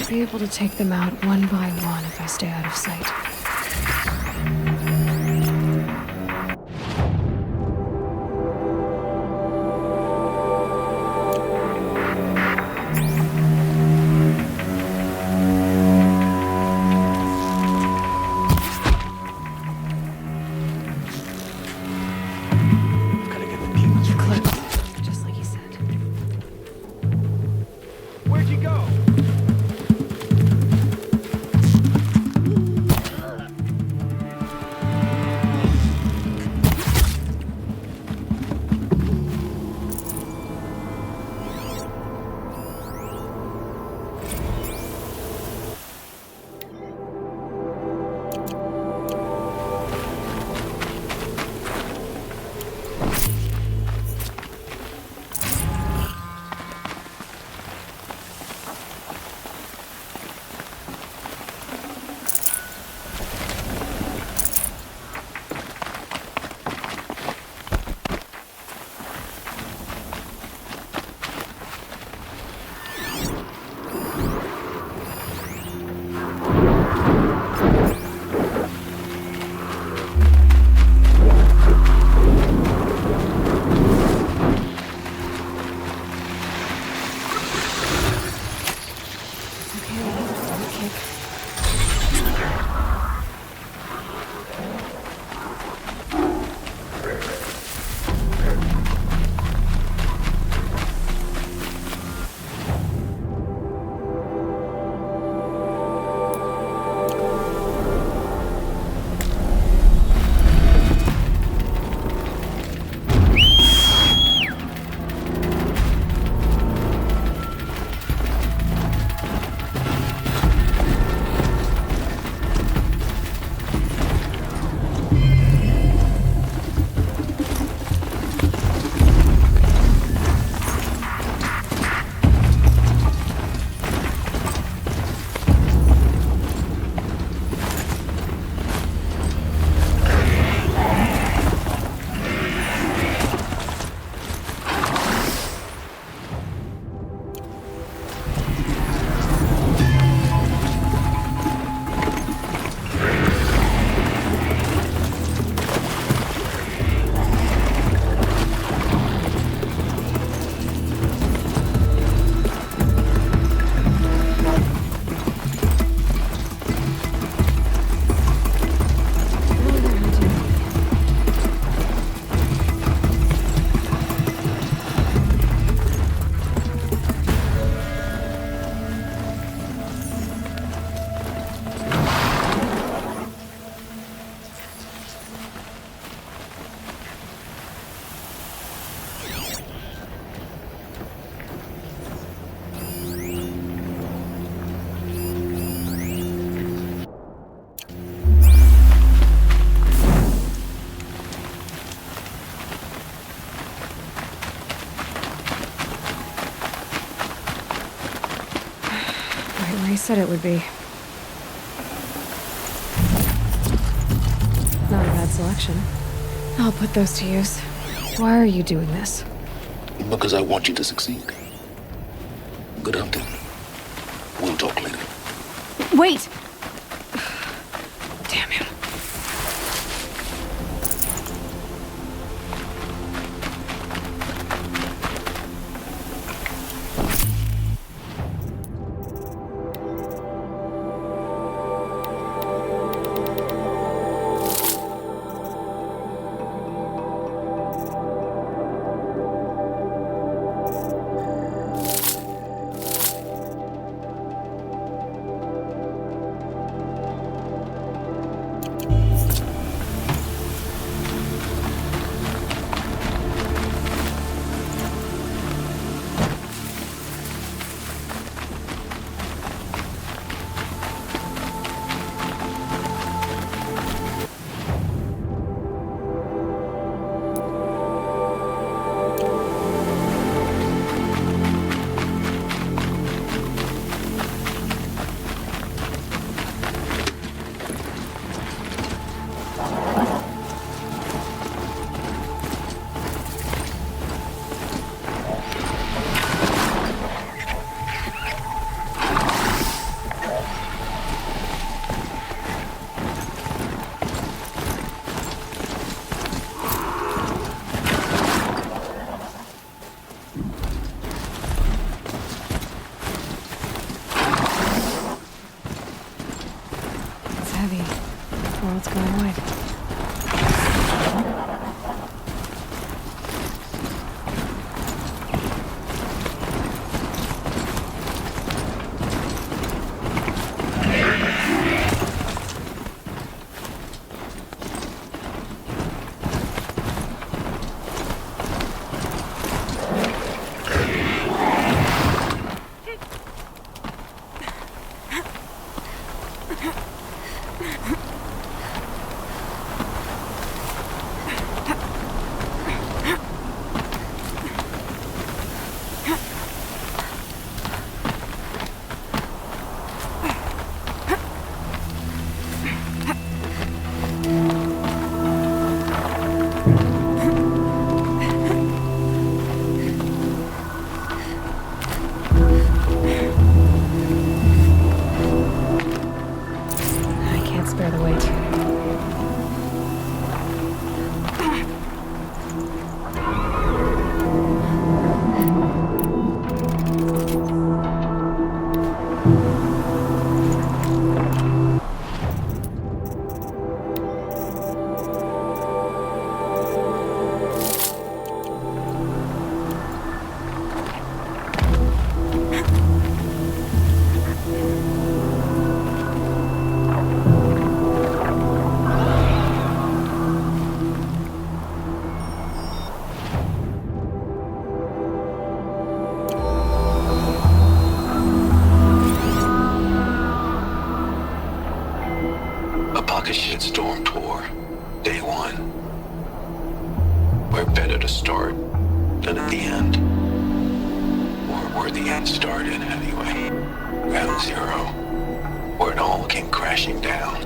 be able to take them out one by one if I stay out of sight. Gotta get the demons right. Close, just like he said. Where'd you go? He said it would be. Not a bad selection. I'll put those to use. Why are you doing this? Because I want you to succeed. Good hunting. We'll talk later. Wait! Damn him. heavy. The world's going white. I can't spare the weight. A pocket shitstorm tour. Day one. We're better to start than at the end. Or where the end started, anyway. Ground zero. Where it all came crashing down.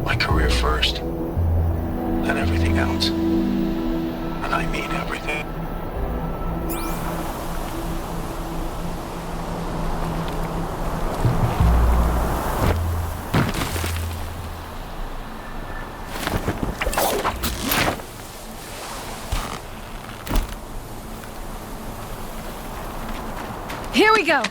My career first. Then everything else. And I mean everything. Here we go!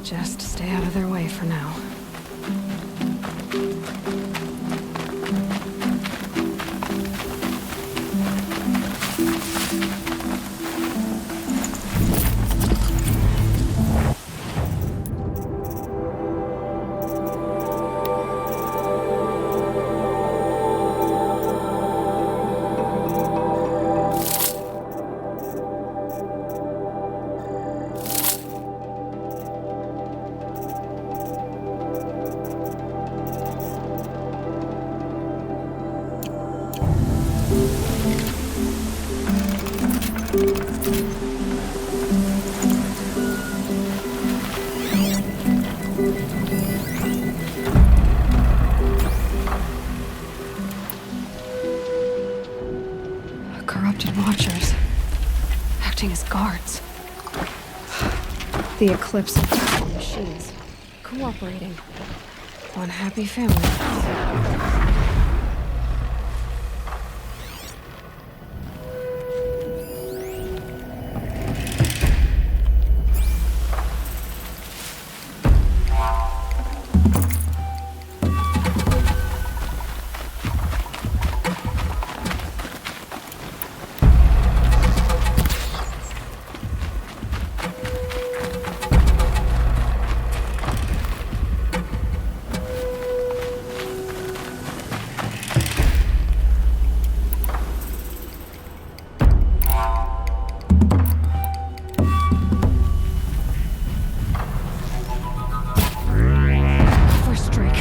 Just stay out of their way for now. corrupted Watchers, acting as guards. The Eclipse of the machines, cooperating. One happy family. First strike.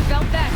Felt that.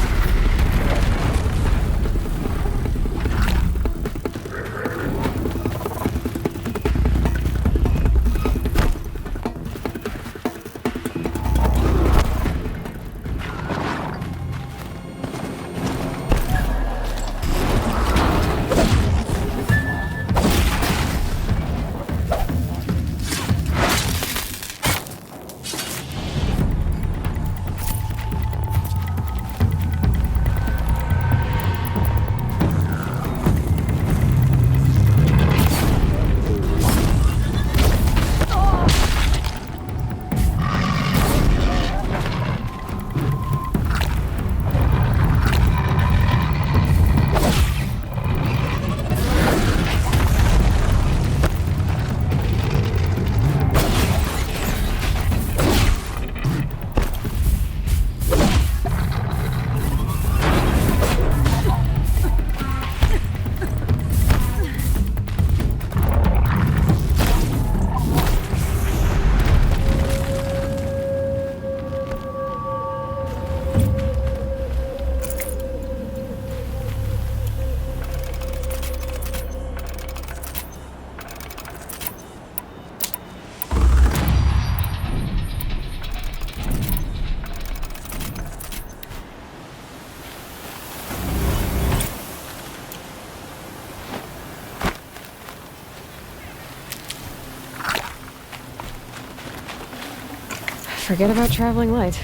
Forget about traveling light.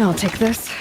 I'll take this.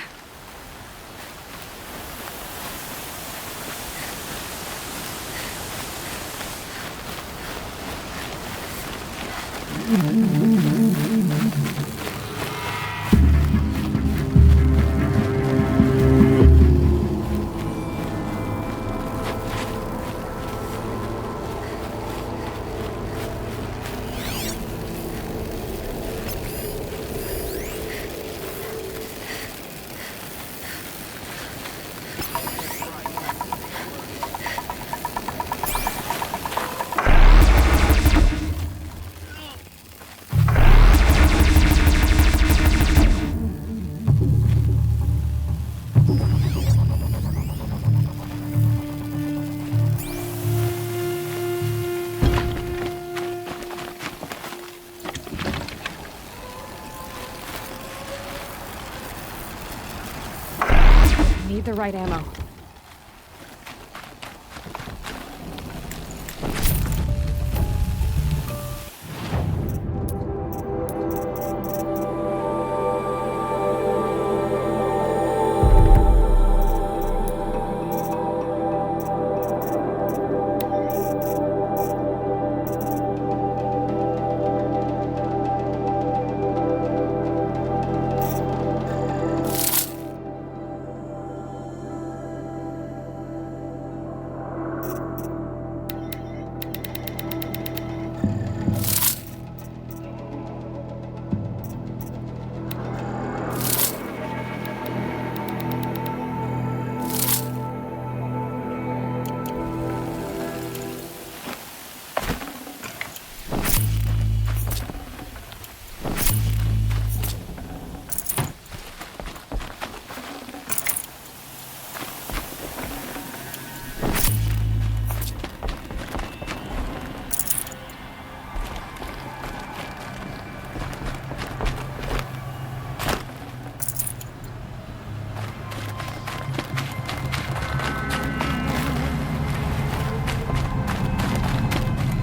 Need the right ammo.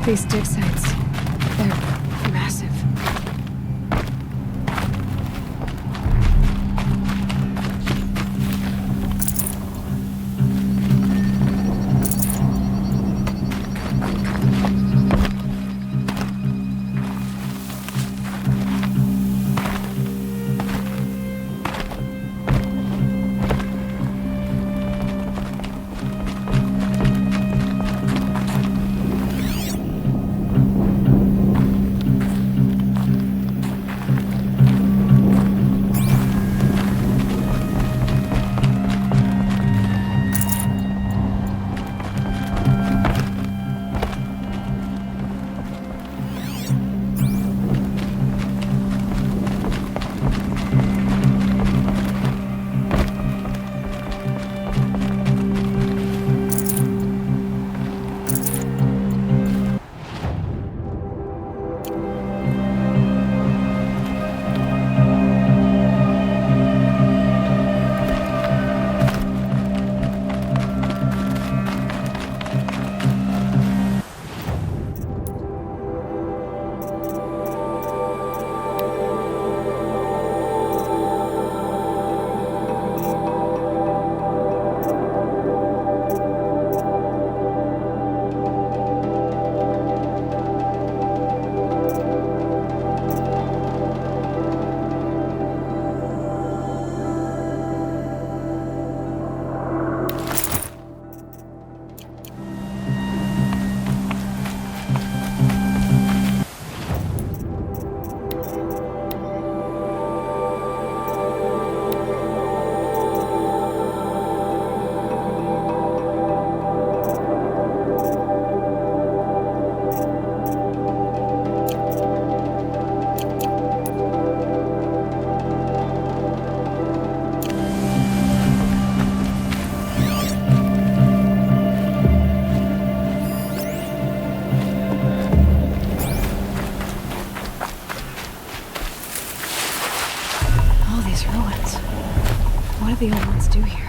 These dig sites, they're massive. These ruins. What did the old ones do here?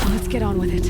Let's get on with it.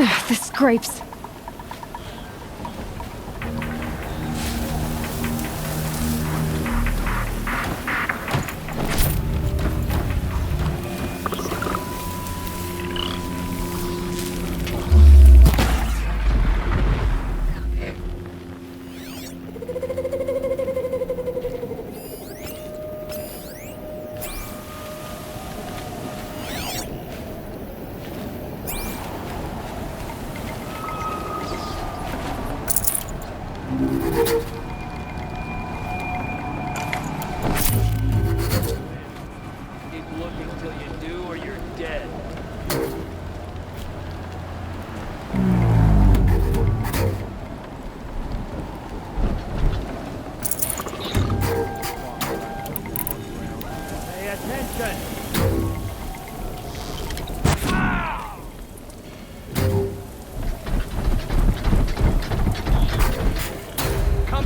Ugh, the scrapes. Keep looking till you do, or you're dead. Pay attention! Come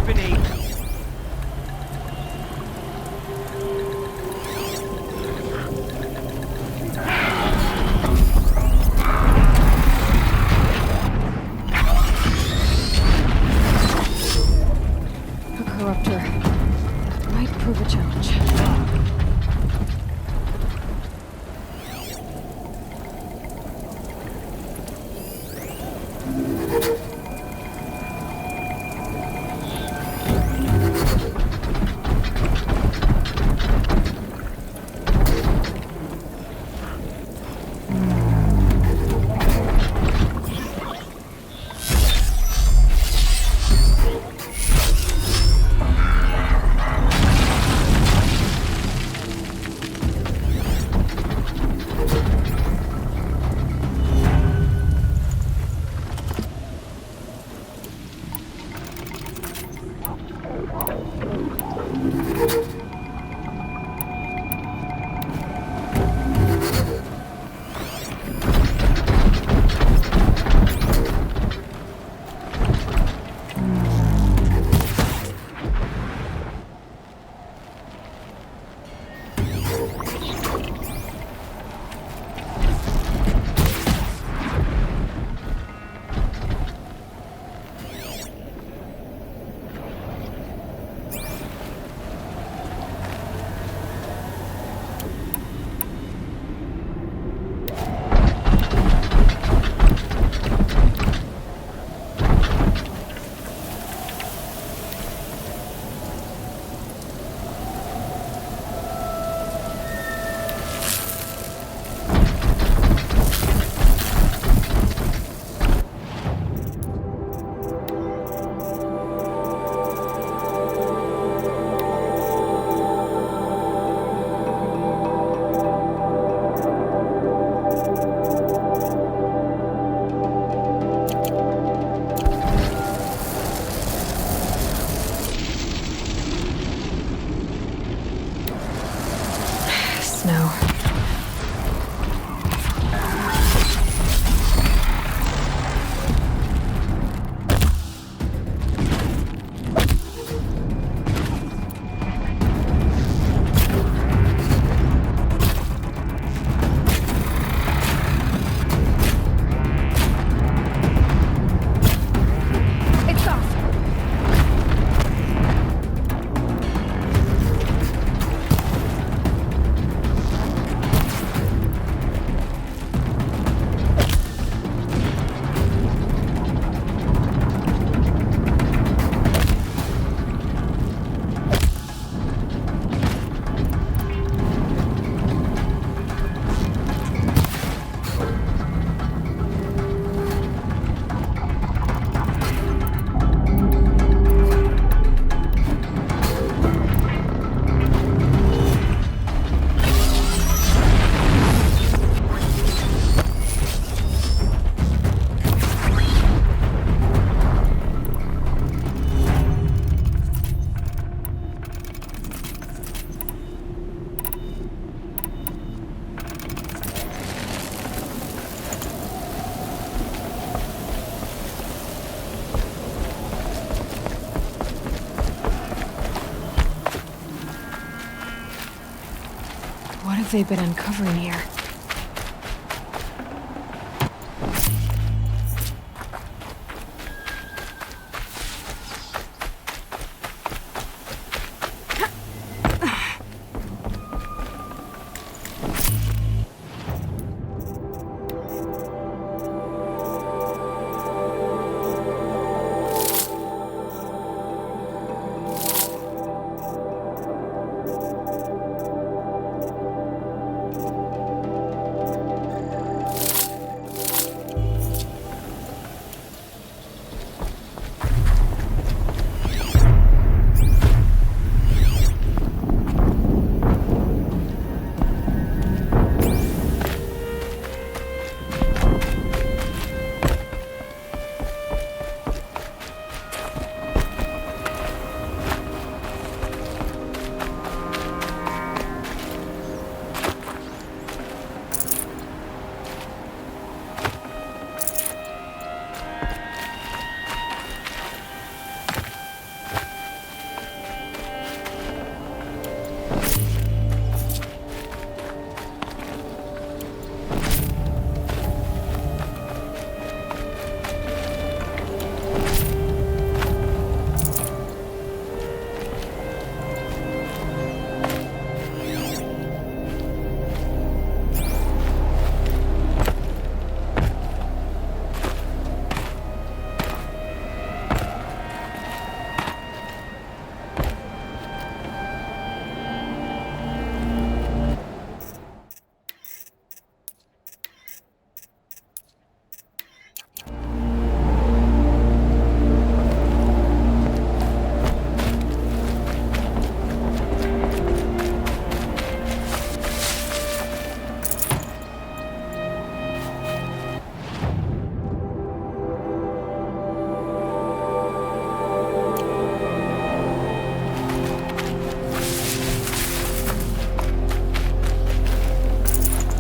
they've been uncovering here?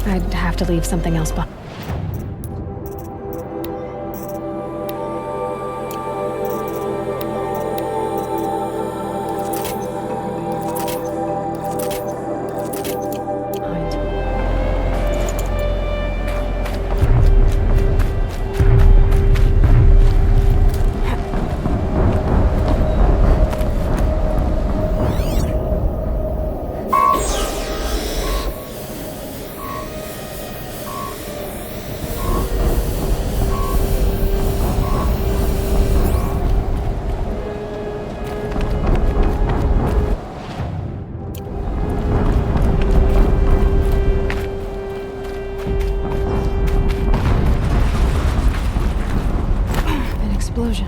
I'd have to leave something else behind. Explosion.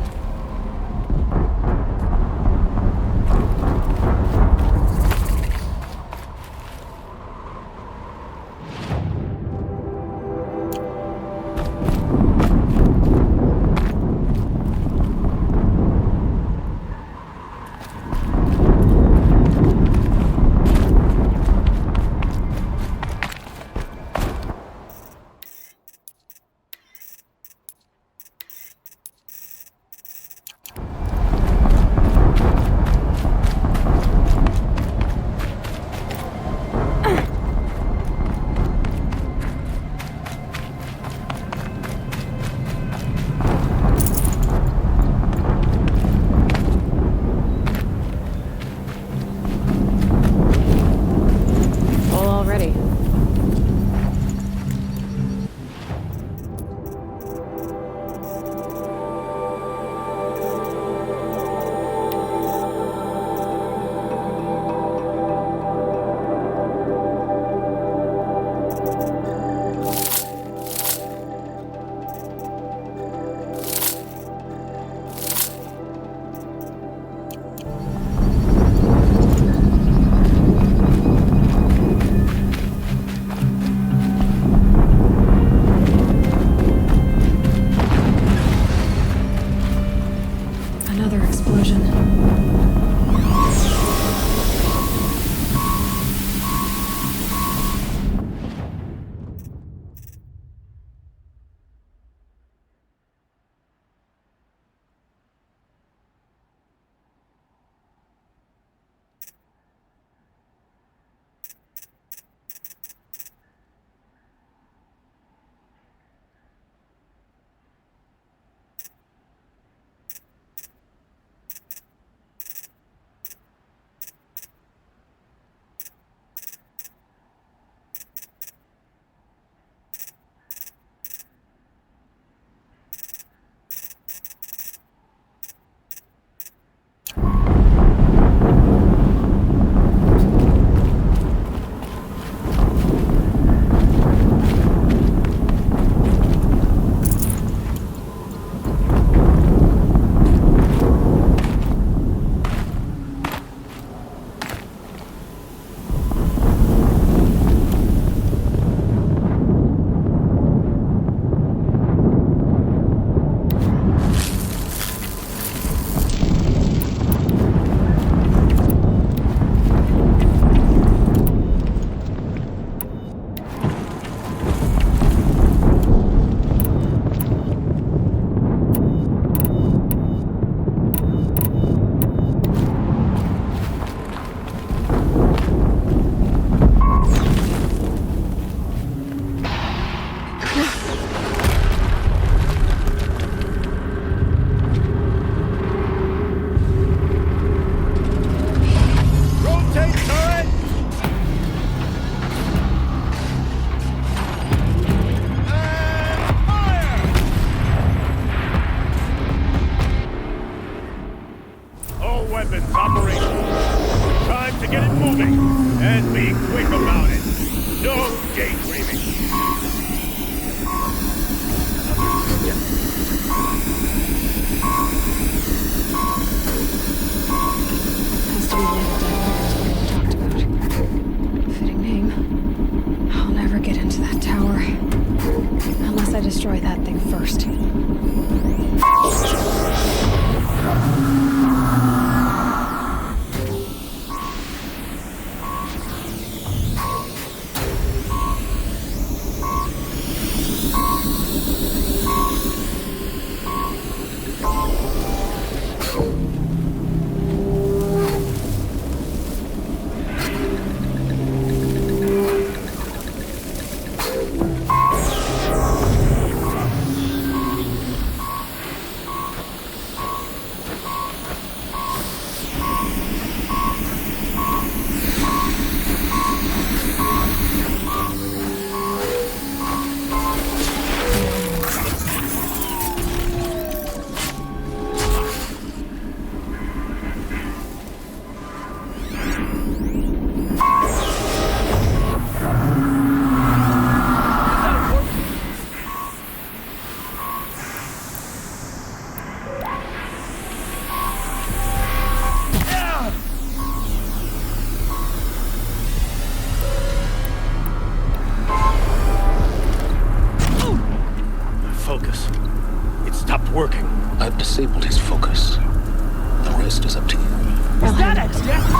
stopped working. I've disabled his focus. The rest is up to you. Is that a death?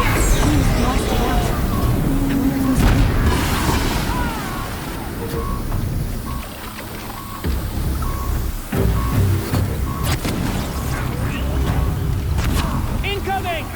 Lost it out. I wonder if those Incoming!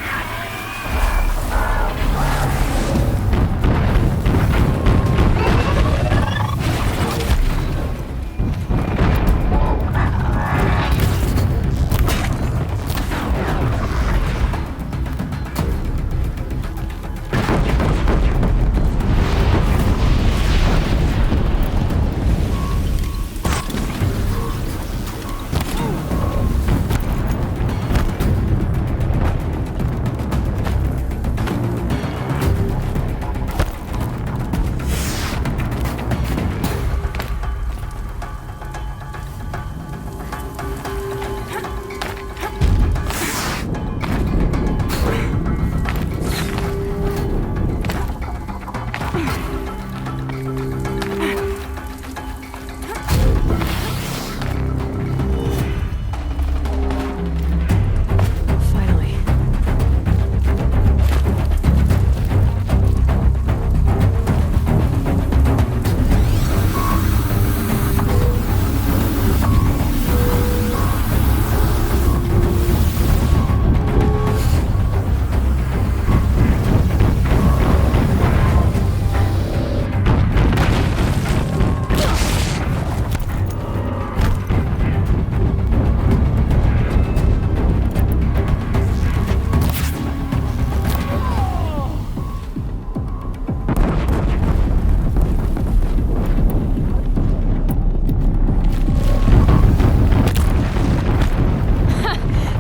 finally.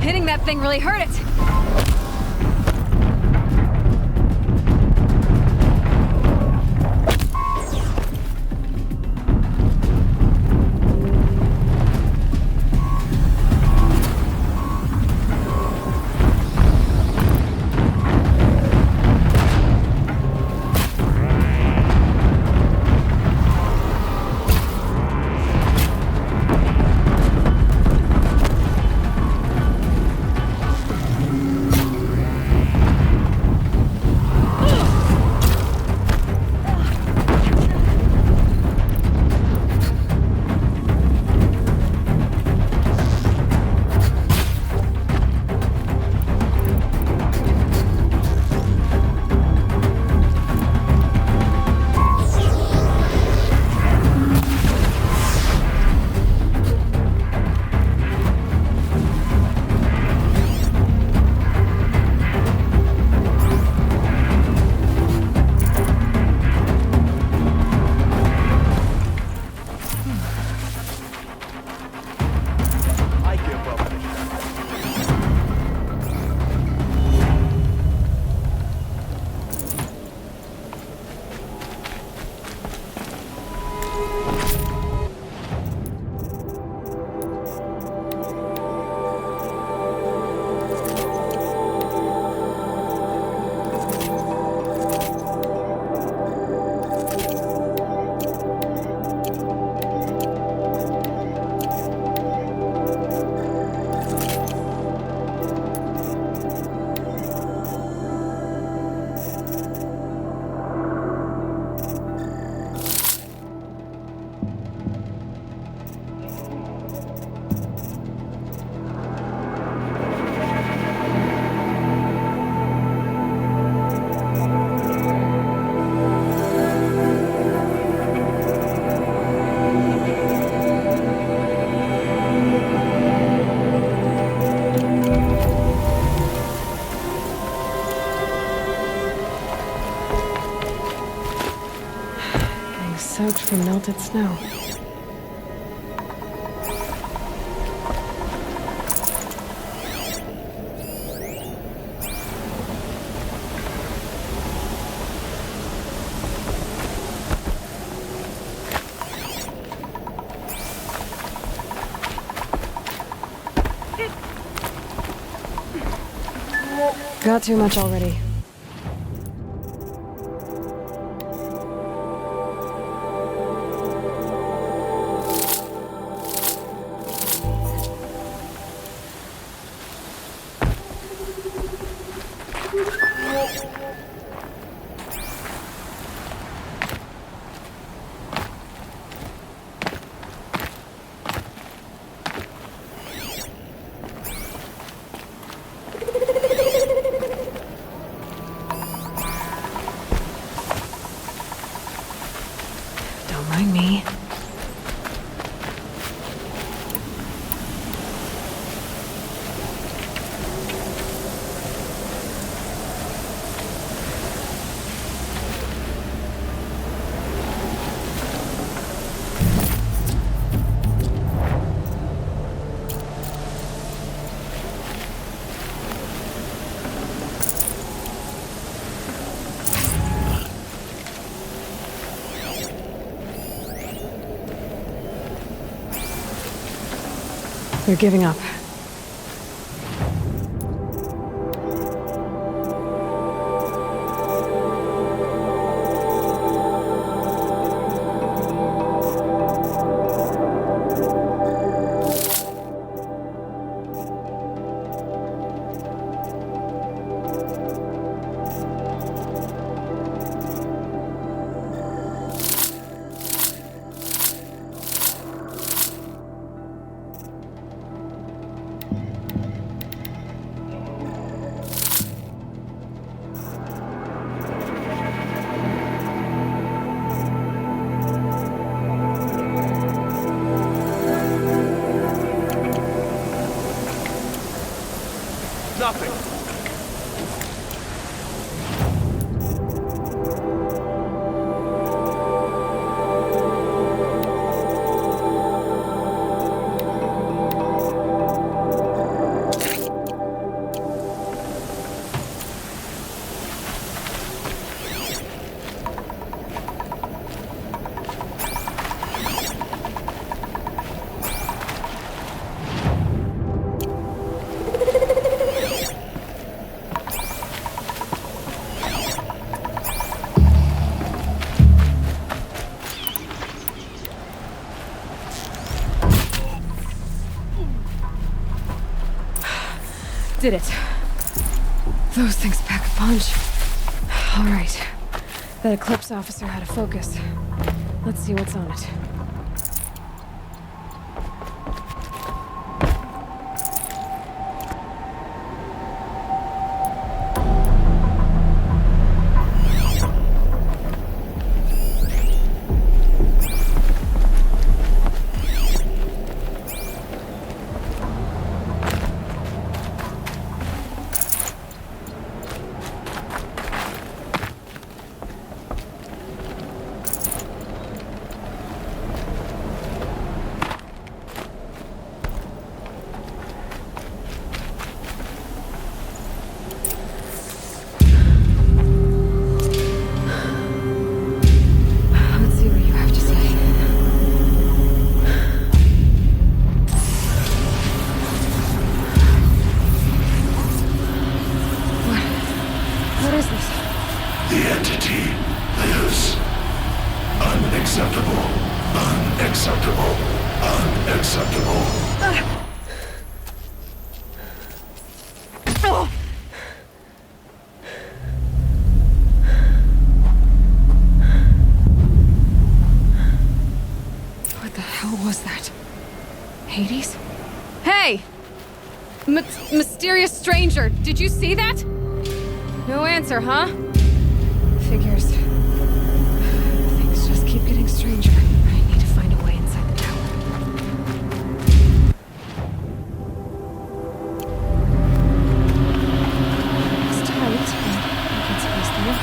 Hitting that thing really hurt it. I give up. Soaked from melted snow. Got too much already. You're giving up. Nothing. Did it. Those things pack a punch. All right. That Eclipse officer had a focus. Let's see what's on it. Hades? Hey! Mysterious stranger, did you see that? No answer, huh? Figures. Things just keep getting stranger. I need to find a way inside the tower. It's tight, but I can squeeze through.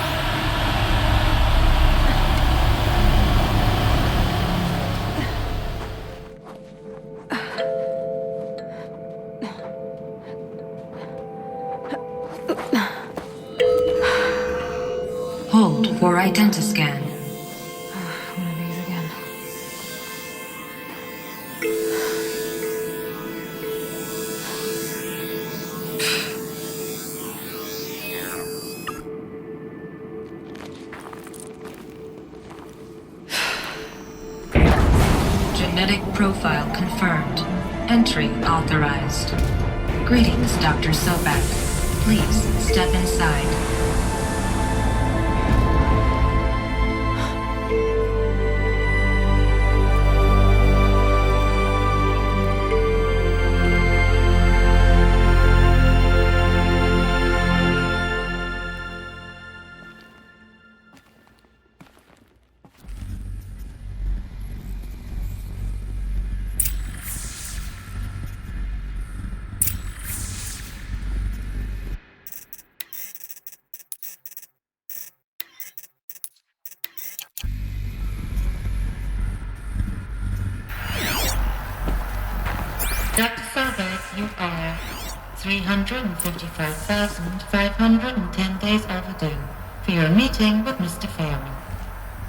Hold for identiscan. One of these again. Genetic profile confirmed. Entry authorized. Greetings, Dr. Sobek. Please step inside. Dr. Sobek, you are 355,510 days overdue for your meeting with Mr. Farrell.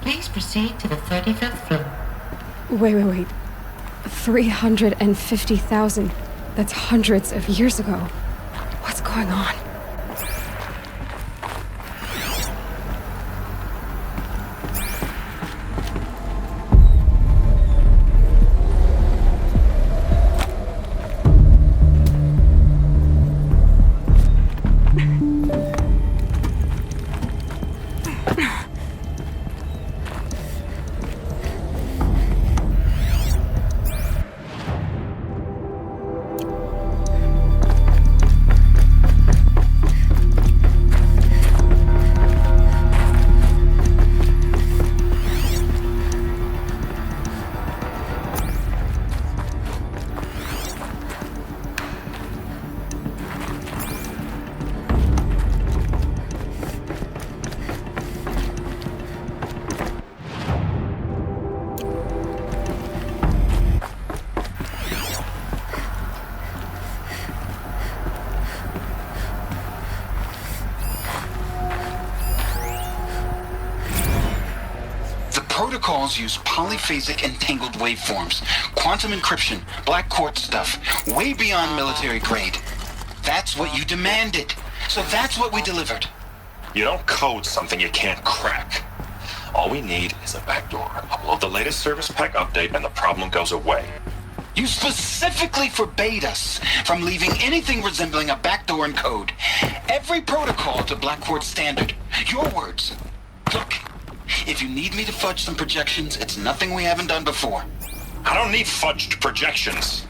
Please proceed to the 35th floor. Wait. 350,000. That's hundreds of years ago. What's going on? Protocols use polyphasic entangled waveforms, quantum encryption, black quartz stuff, way beyond military grade. That's what you demanded, so that's what we delivered. You don't code something you can't crack. All we need is a backdoor. Upload the latest service pack update and the problem goes away. You specifically forbade us from leaving anything resembling a backdoor in code. Every protocol to Black Quartz standard. Your words. Look. If you need me to fudge some projections, it's nothing we haven't done before. I don't need fudged projections.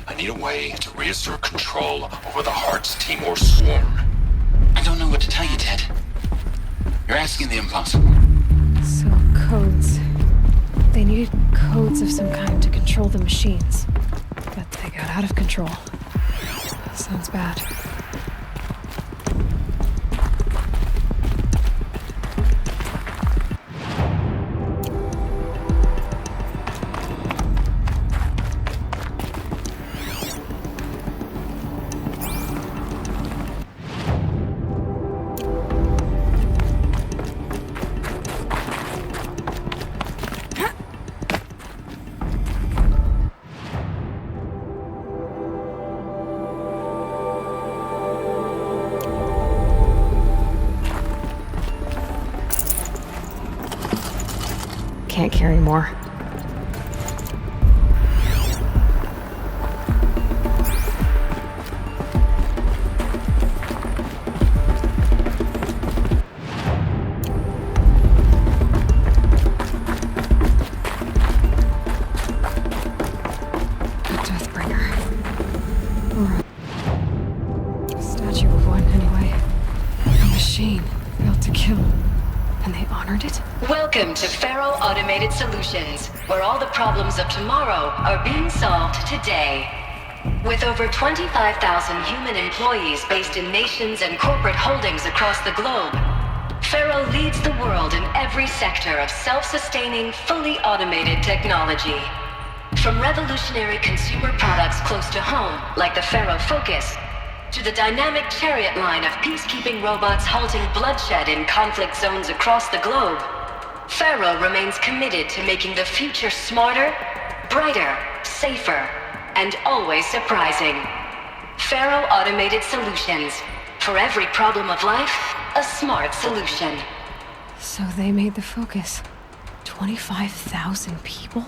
I need a way to reassert control over the Hearts Timor swarm. I don't know what to tell you, Ted. You're asking the impossible. So, codes. They needed codes of some kind to control the machines. But they got out of control. Sounds bad. Can't carry more. A Deathbringer. Or a statue of one, anyway. A machine built to kill. And they honored it? Welcome to Faro Automated Solutions, where all the problems of tomorrow are being solved today. With over 25,000 human employees based in nations and corporate holdings across the globe, Faro leads the world in every sector of self-sustaining, fully automated technology. From revolutionary consumer products close to home, like the Faro Focus, to the dynamic Chariot line of peacekeeping robots halting bloodshed in conflict zones across the globe, Faro remains committed to making the future smarter, brighter, safer, and always surprising. Faro Automated Solutions. For every problem of life, a smart solution. So they made the Focus. 25,000 people?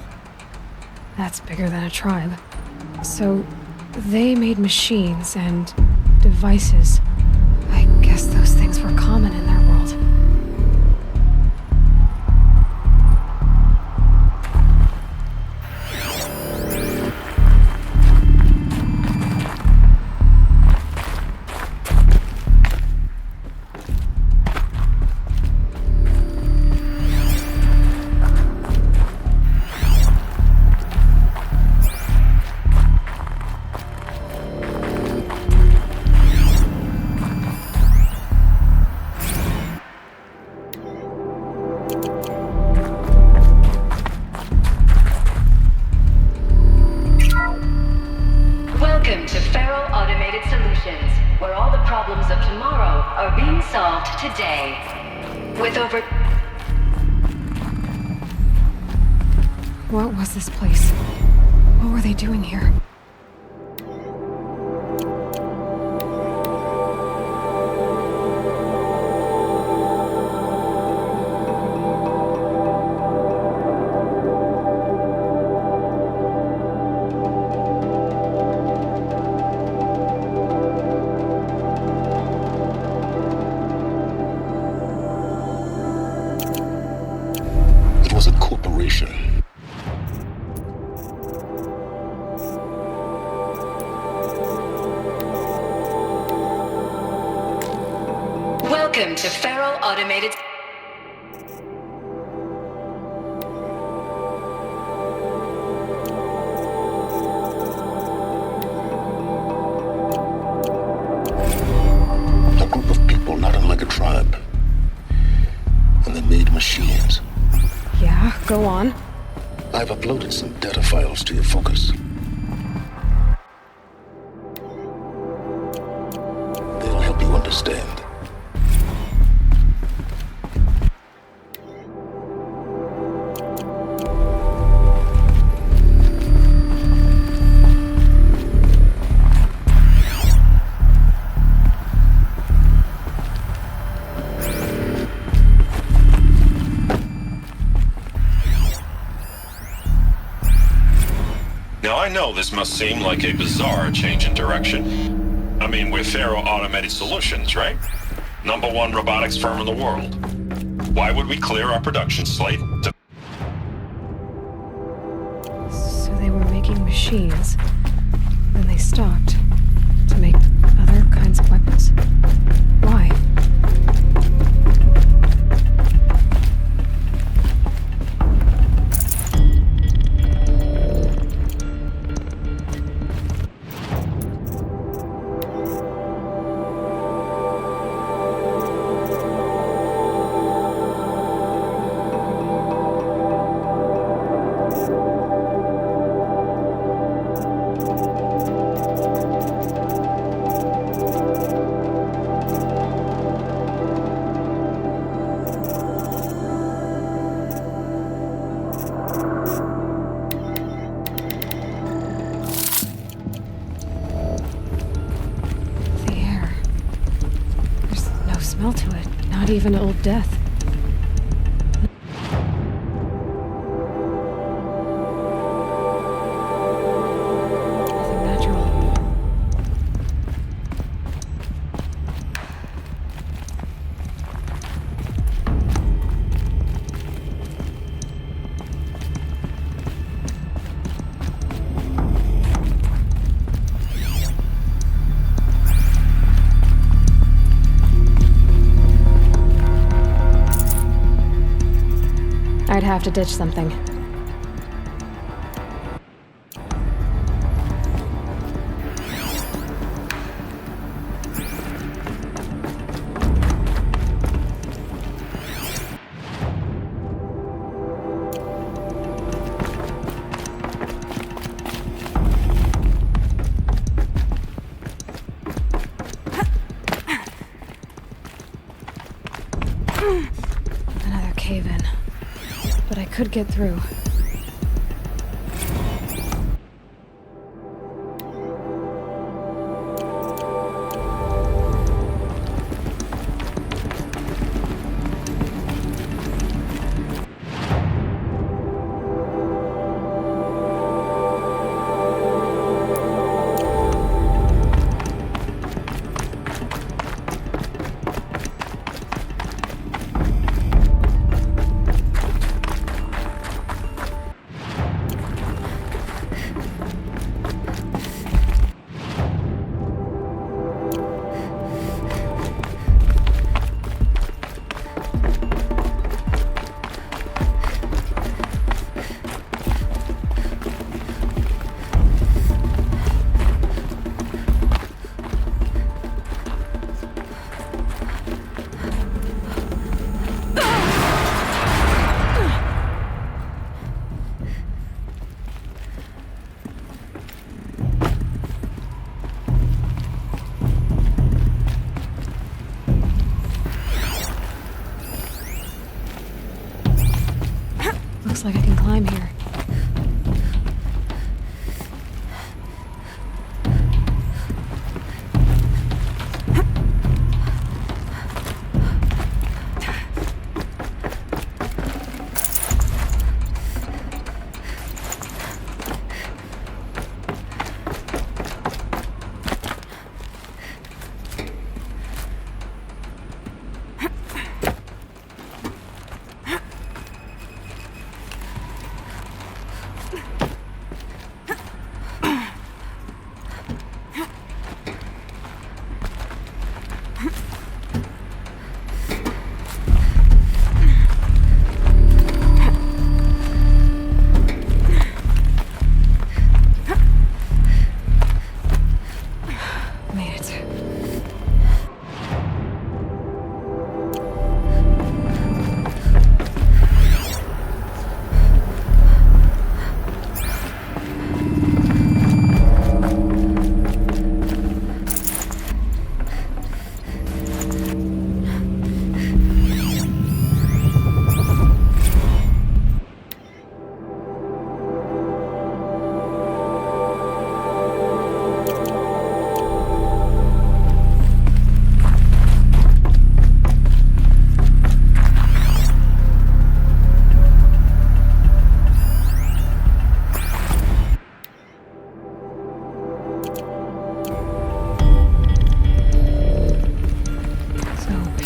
That's bigger than a tribe. So they made machines and devices. I guess those things were common in their world. Today, with over... What was this place? What were they doing here? It was a corporation. Welcome to Faro Automated. A group of people not unlike a tribe. And they made machines. Yeah, go on. I've uploaded some data files to your focus. They'll help you understand. Now, I know this must seem like a bizarre change in direction. I mean, we're Faro Automated Solutions, right? #1 robotics firm in the world. Why would we clear our production slate to... So they were making machines. Then they stopped to make other kinds of weapons. Why? The air. There's no smell to it. Not even Old Death. Nothing natural. I'd have to ditch something. Another cave-in. But I could get through.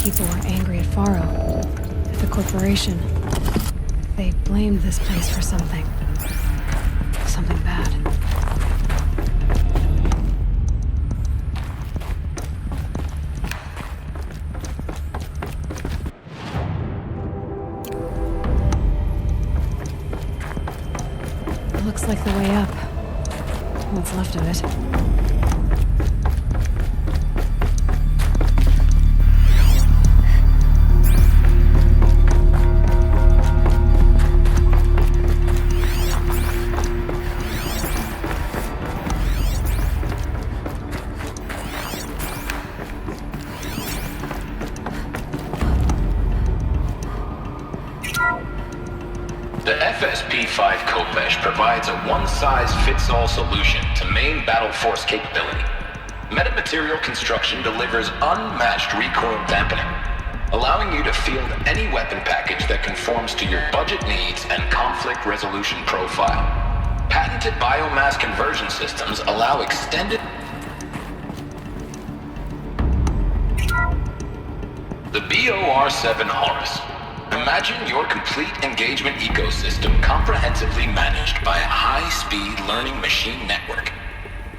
people were angry at Faro, at the corporation. They blamed this place for something. Something bad. Looks like the way up. What's left of it. The FSP-5 Khopesh provides a one-size-fits-all solution to main battle force capability. Metamaterial construction delivers unmatched recoil dampening, allowing you to field any weapon package that conforms to your budget needs and conflict resolution profile. Patented biomass conversion systems allow extended... The BOR-7 Horus. Imagine your complete engagement ecosystem comprehensively managed by a high-speed learning machine network.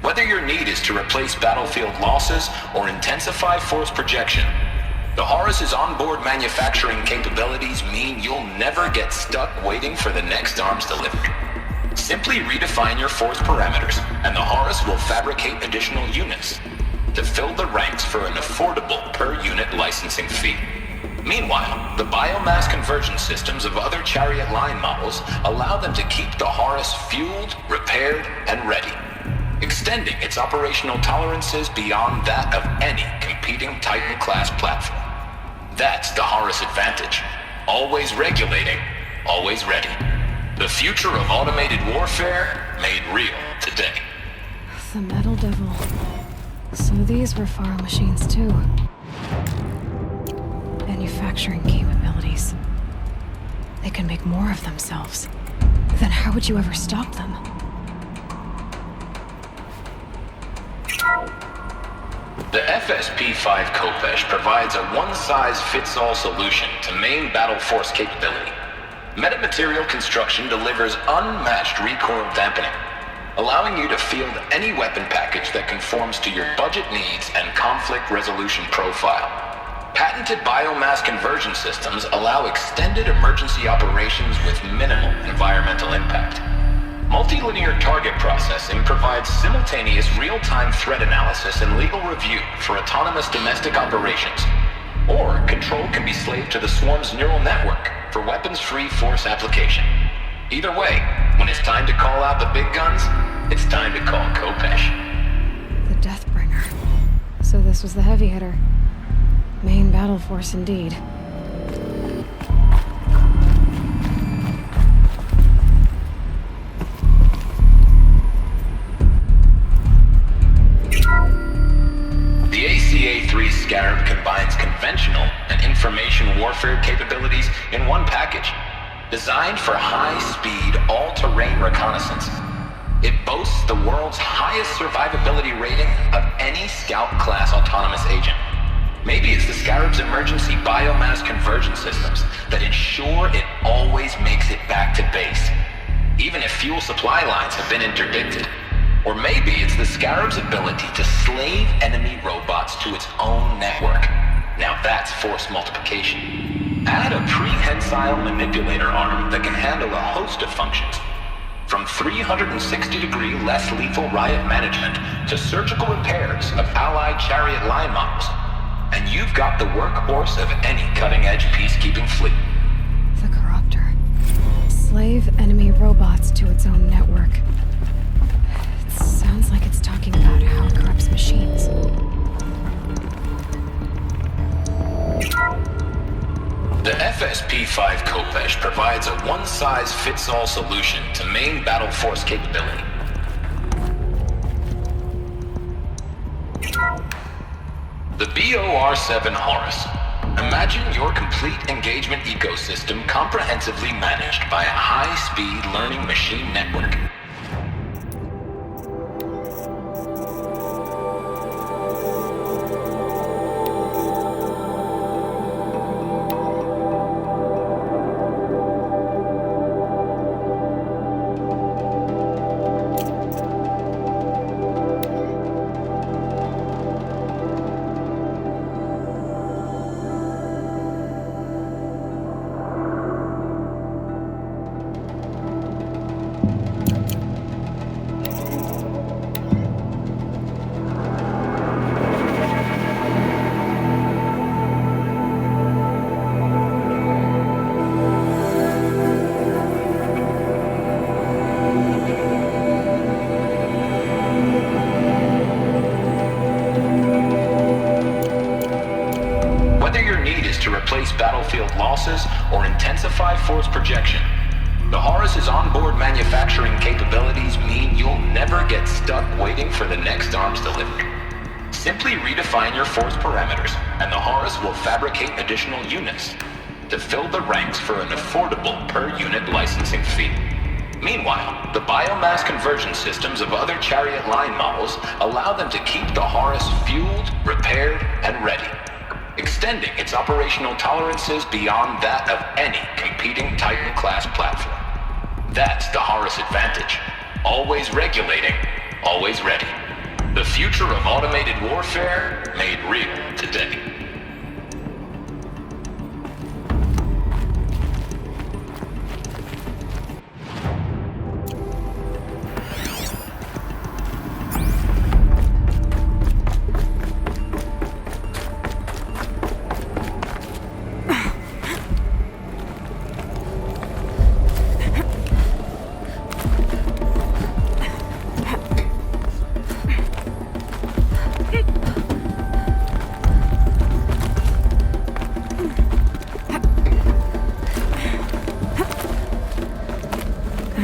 Whether your need is to replace battlefield losses or intensify force projection, the Horus's onboard manufacturing capabilities mean you'll never get stuck waiting for the next arms delivery. Simply redefine your force parameters, and the Horus will fabricate additional units to fill the ranks for an affordable per-unit licensing fee. Meanwhile, the biomass conversion systems of other Chariot line models allow them to keep the Horus fueled, repaired, and ready, extending its operational tolerances beyond that of any competing Titan-class platform. That's the Horus advantage. Always regulating, always ready. The future of automated warfare made real today. The Metal Devil. So these were Faro machines too. Manufacturing capabilities. They can make more of themselves. Then how would you ever stop them? The FSP-5 Khopesh provides a one-size-fits-all solution to main battle force capability. Metamaterial construction delivers unmatched recoil dampening, allowing you to field any weapon package that conforms to your budget needs and conflict resolution profile. Patented biomass conversion systems allow extended emergency operations with minimal environmental impact. Multilinear target processing provides simultaneous real-time threat analysis and legal review for autonomous domestic operations. Or control can be slaved to the Swarm's neural network for weapons-free force application. Either way, when it's time to call out the big guns, it's time to call Khopesh. The Deathbringer. So this was the heavy hitter. Main battle force indeed. The ACA-3 Scarab combines conventional and information warfare capabilities in one package, designed for high-speed, all-terrain reconnaissance. It boasts the world's highest survivability rating of any Scout-class autonomous agent. Maybe it's the Scarab's emergency biomass conversion systems that ensure it always makes it back to base, even if fuel supply lines have been interdicted. Or maybe it's the Scarab's ability to slave enemy robots to its own network. Now that's force multiplication. Add a prehensile manipulator arm that can handle a host of functions, from 360-degree less lethal riot management to surgical repairs of allied Chariot line models. And you've got the workhorse of any cutting-edge peacekeeping fleet. The Corruptor. Slave enemy robots to its own network. It sounds like it's talking about how it corrupts machines. The FSP-5 Khopesh provides a one-size-fits-all solution to main battle force capability. The BOR-7 Horus. Imagine your complete engagement ecosystem comprehensively managed by a high-speed learning machine network. replace battlefield losses or intensify force projection. The Horus's onboard manufacturing capabilities mean you'll never get stuck waiting for the next arms delivery. Simply redefine your force parameters, and the Horus will fabricate additional units to fill the ranks for an affordable per-unit licensing fee. Meanwhile, the biomass conversion systems of other Chariot line models allow them to keep the Horus fueled, repaired, and ready, extending its operational tolerances beyond that of any competing Titan-class platform. That's the Horus advantage. Always regulating, always ready. The future of automated warfare made real today.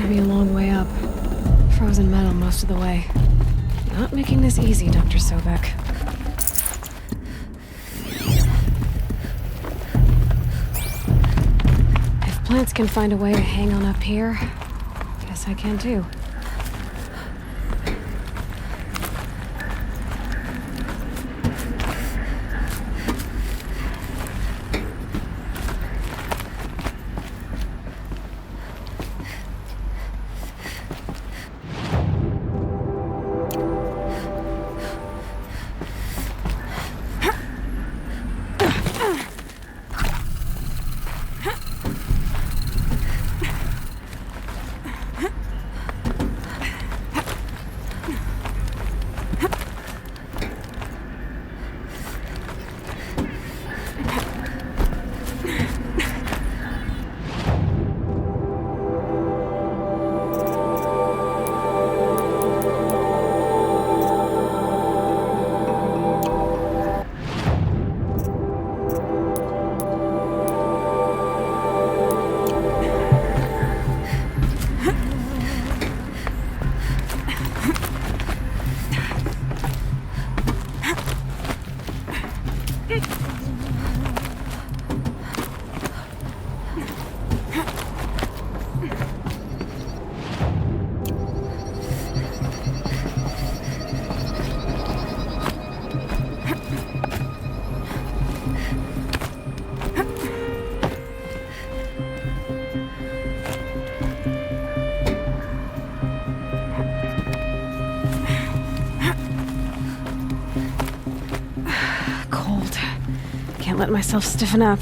Be a long way up. Frozen metal most of the way. Not making this easy, Dr. Sobek. If plants can find a way to hang on up here, guess I can too. Let myself stiffen up.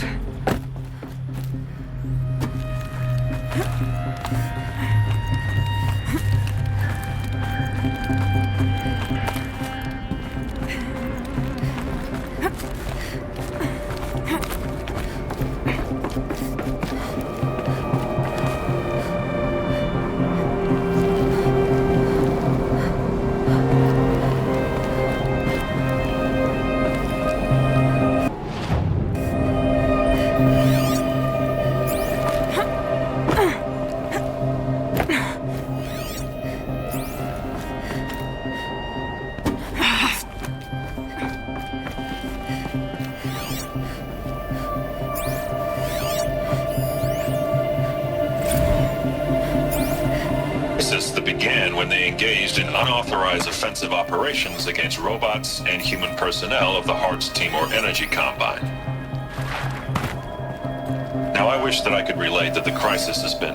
When they engaged in unauthorized offensive operations against robots and human personnel of the Hearts Timor Energy Combine. Now, I wish that I could relate that the crisis has been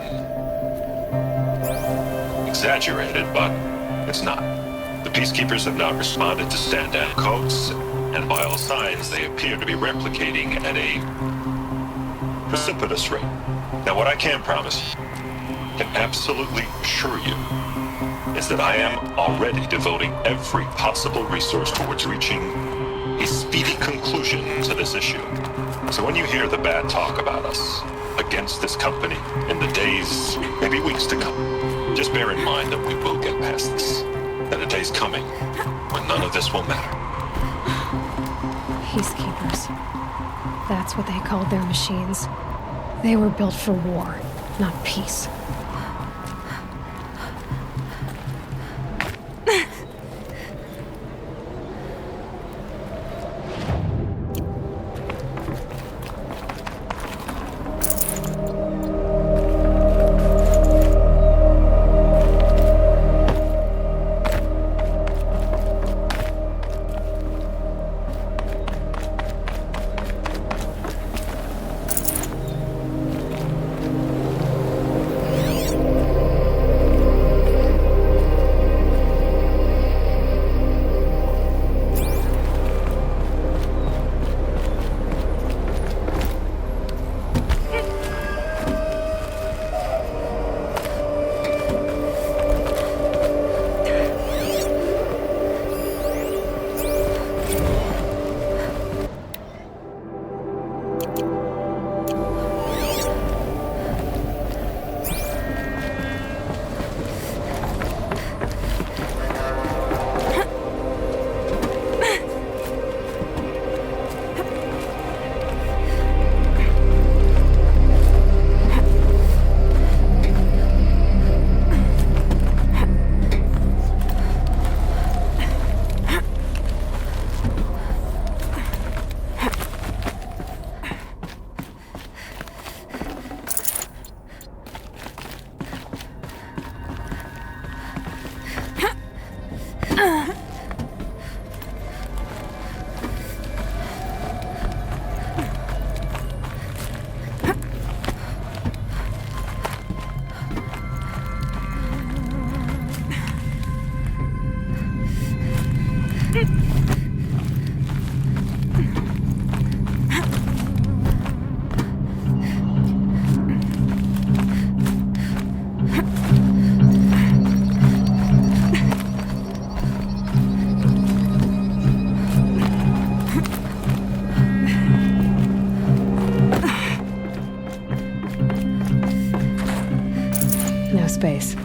exaggerated, but it's not. The Peacekeepers have not responded to stand-down codes, and by all signs, they appear to be replicating at a precipitous rate. Now, what I can promise you, can absolutely assure you, is that I am already devoting every possible resource towards reaching a speedy conclusion to this issue. So when you hear the bad talk about us against this company in the days, maybe weeks to come, just bear in mind that we will get past this. That a day's coming when none of this will matter. Peacekeepers. That's what they called their machines. They were built for war, not peace. No space.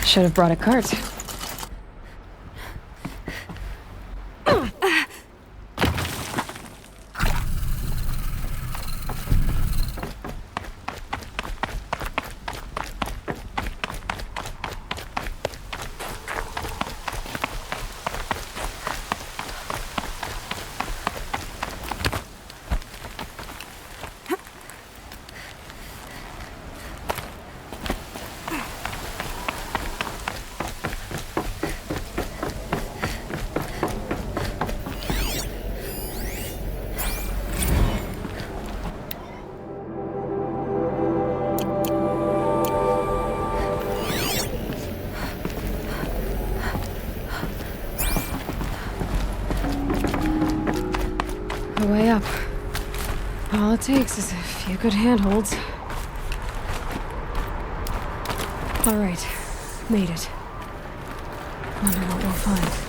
Should have brought a cart. way up. All it takes is a few good handholds. Alright, made it. Wonder what we'll find.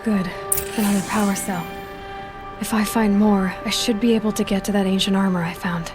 Good. Another power cell. If I find more, I should be able to get to that ancient armor I found.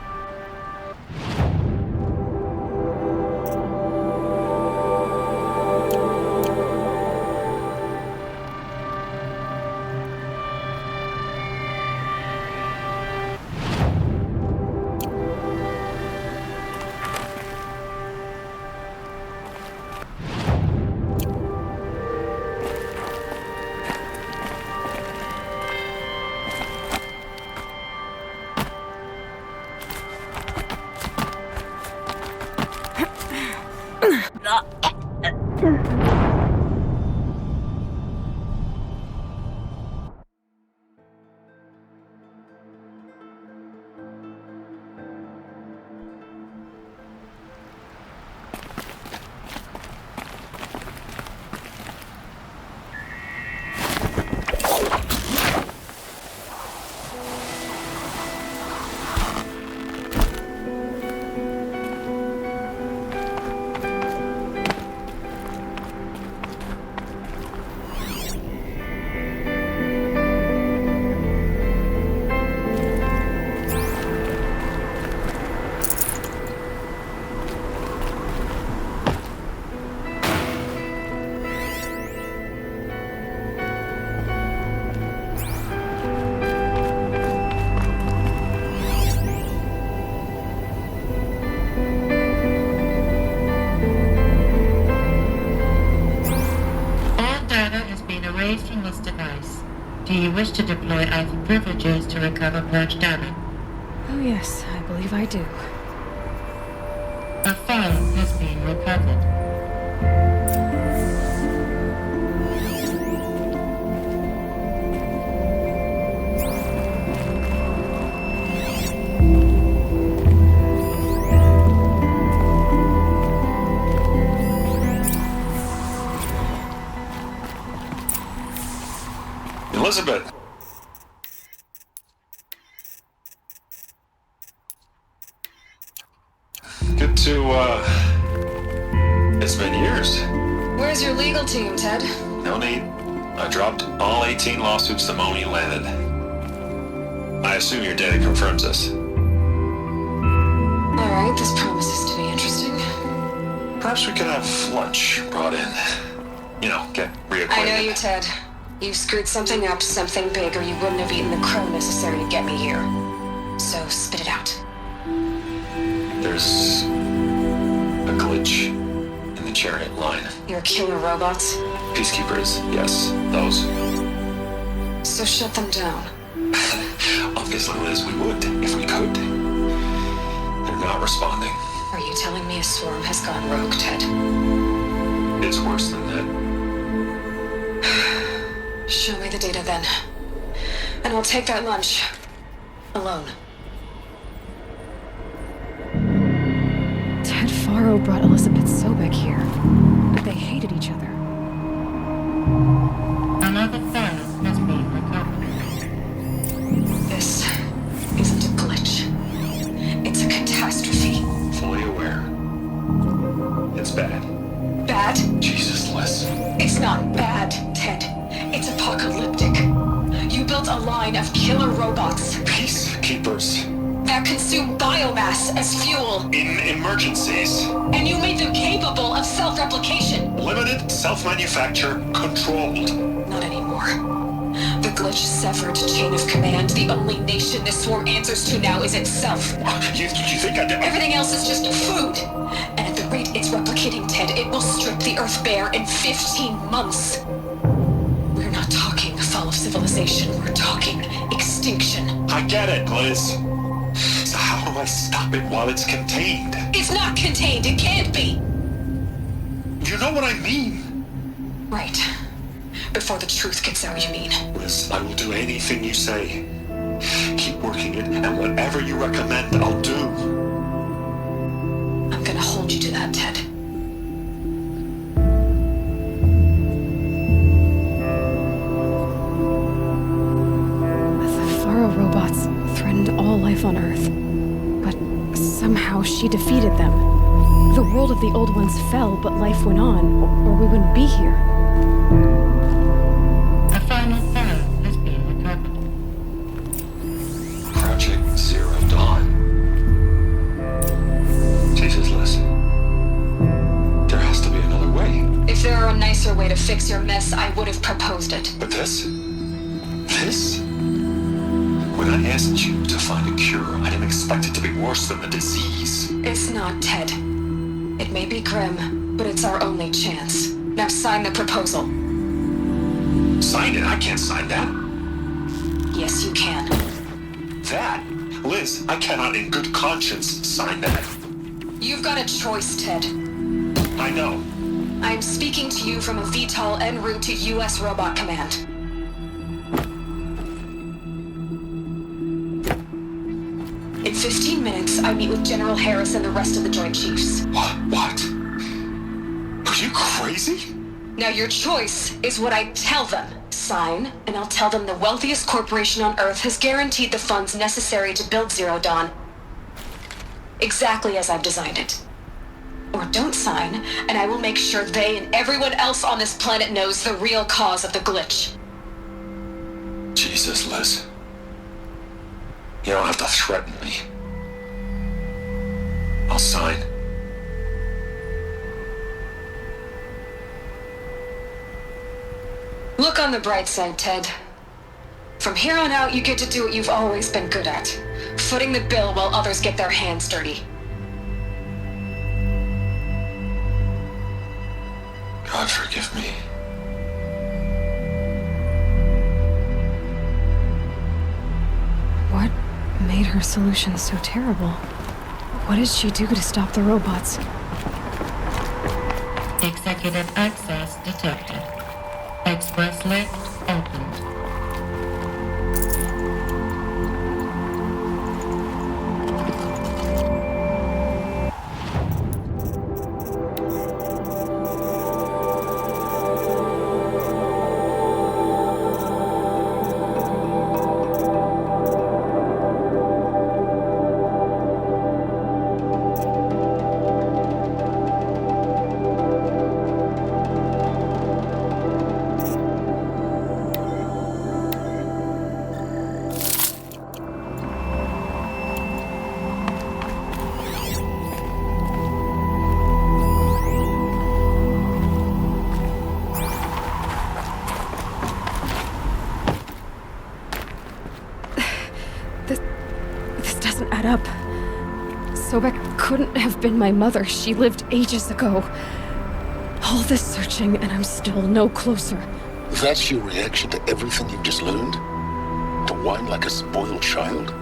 From this device. Do you wish to deploy Alpha privileges to recover purged data? Oh yes, I believe I do. A file has been recovered. Elizabeth. Good to, it's been years. Where's your legal team, Ted? No need. I dropped all 18 lawsuits the moment you landed. I assume your data confirms this. Alright, this promises to be interesting. Perhaps we could have lunch brought in. You know, get reacquainted. I know you, Ted. You screwed something up, something big, or you wouldn't have eaten the crow necessary to get me here. So, spit it out. There's a glitch in the chariot line. Your killer robots? Peacekeepers, yes, those. So shut them down. Obviously, Liz, we would, if we could. They're not responding. Are you telling me a swarm has gone rogue, Ted? It's worse than that. Show me the data then. And I'll take that lunch. Alone. Ted Faro brought Elizabeth Sobek here. They hated each other. Another file has been recovered. This isn't a glitch. It's a catastrophe. Fully aware. It's bad. Bad? Jesus, Liz. It's not bad, Ted. It's apocalyptic. You built a line of killer robots Peacekeepers. that consume biomass as fuel, In emergencies. and you made them capable of self-replication. Limited, self-manufacture, controlled. Not anymore. The glitch severed chain of command. The only nation this swarm answers to now is itself. You think I did? Everything else is just food. And at the rate it's replicating, Ted, it will strip the Earth bare in 15 months. We're not talking fall of civilization. We're talking extinction. extinction. I get it, Liz. So how do I stop it while it's contained? It's not contained. It can't be. You know what I mean? Right. Before the truth gets out, you mean? Liz, I will do anything you say. Keep working it, and whatever you recommend, I'll do. I'm gonna hold you to that, Ted. The Faro robots threatened all life on Earth, but somehow she defeated them. The world of the old ones fell, but life went on, or we wouldn't be here. A final file has been recovered. Project Zero Dawn. Jesus, Liz. There has to be another way. If there were a nicer way to fix your mess, I would have proposed it. But this? This? When I asked you to find a cure, I didn't expect it to be worse than the disease. It's not, Ted. It may be grim, but it's our only chance. Now sign the proposal. Sign it? I can't sign that. Yes, you can. That? Liz, I cannot in good conscience sign that. You've got a choice, Ted. I know. I am speaking to you from a VTOL en route to U.S. Robot Command. In 15 minutes, I meet with General Harris and the rest of the Joint Chiefs. What? Are you crazy? Now your choice is what I tell them. Sign, and I'll tell them the wealthiest corporation on Earth has guaranteed the funds necessary to build Zero Dawn. Exactly as I've designed it. Or don't sign, and I will make sure they and everyone else on this planet knows the real cause of the glitch. Jesus, Liz. You don't have to threaten me. I'll sign. Look on the bright side, Ted. From here on out, you get to do what you've always been good at. Footing the bill while others get their hands dirty. God forgive me. What made her solution so terrible? What did she do to stop the robots? Executive access detected. Express lift opened. Up. Sobek couldn't have been my mother. She lived ages ago. All this searching, and I'm still no closer. That's your reaction to everything you've just learned? To whine like a spoiled child?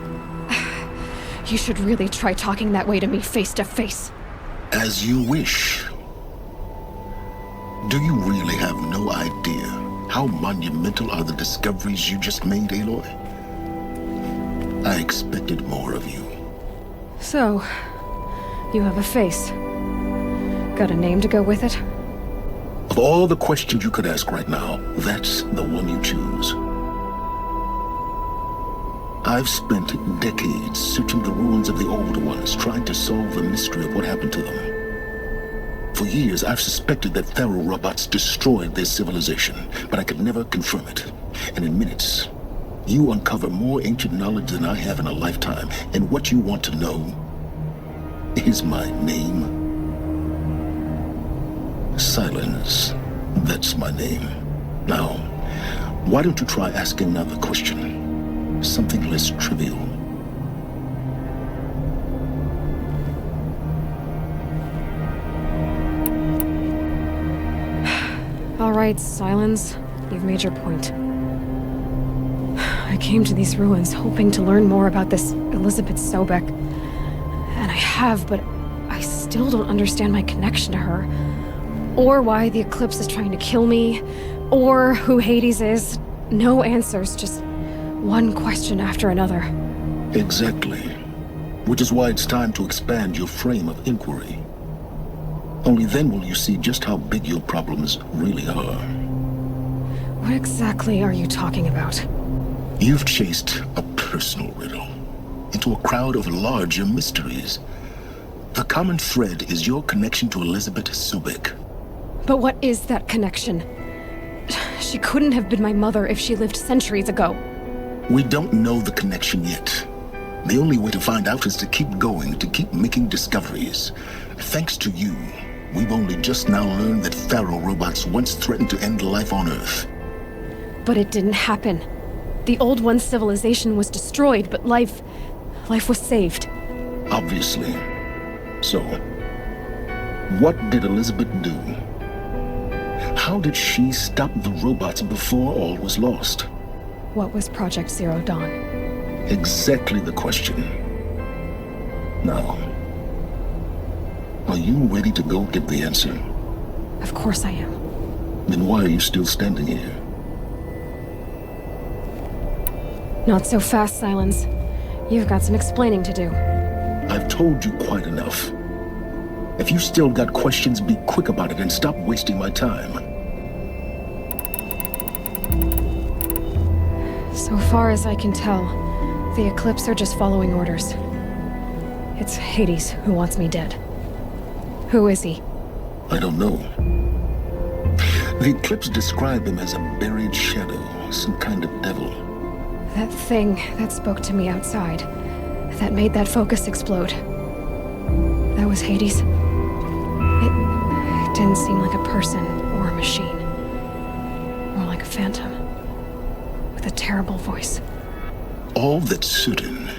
You should really try talking that way to me face to face. As you wish. Do you really have no idea how monumental are the discoveries you just made, Aloy? I expected more of you. So, you have a face. Got a name to go with it? Of all the questions you could ask right now, that's the one you choose. I've spent decades searching the ruins of the old ones, trying to solve the mystery of what happened to them. For years, I've suspected that Faro robots destroyed their civilization, but I could never confirm it. And in minutes, you uncover more ancient knowledge than I have in a lifetime, and what you want to know is my name. Silence. That's my name. Now, why don't you try asking another question? Something less trivial. All right, Silence. You've made your point. I came to these ruins hoping to learn more about this Elizabeth Sobek. And I have, but I still don't understand my connection to her. Or why the Eclipse is trying to kill me. Or who Hades is. No answers, just one question after another. Exactly. Which is why it's time to expand your frame of inquiry. Only then will you see just how big your problems really are. What exactly are you talking about? You've chased a personal riddle into a crowd of larger mysteries. The common thread is your connection to Elizabeth Sobek. But what is that connection? She couldn't have been my mother if she lived centuries ago. We don't know the connection yet. The only way to find out is to keep going, to keep making discoveries. Thanks to you, we've only just now learned that Pharaoh robots once threatened to end life on Earth. But it didn't happen. The Old One's civilization was destroyed, but life was saved. Obviously. So, what did Elizabeth do? How did she stop the robots before all was lost? What was Project Zero Dawn? Exactly the question. Now, are you ready to go get the answer? Of course I am. Then why are you still standing here? Not so fast, Silence. You've got some explaining to do. I've told you quite enough. If you still got questions, be quick about it and stop wasting my time. So far as I can tell, the Eclipse are just following orders. It's Hades who wants me dead. Who is he? I don't know. The Eclipse describe him as a buried shadow, some kind of devil. That thing that spoke to me outside, that made that focus explode. That was Hades. It didn't seem like a person or a machine. More like a phantom. With a terrible voice. All that's certain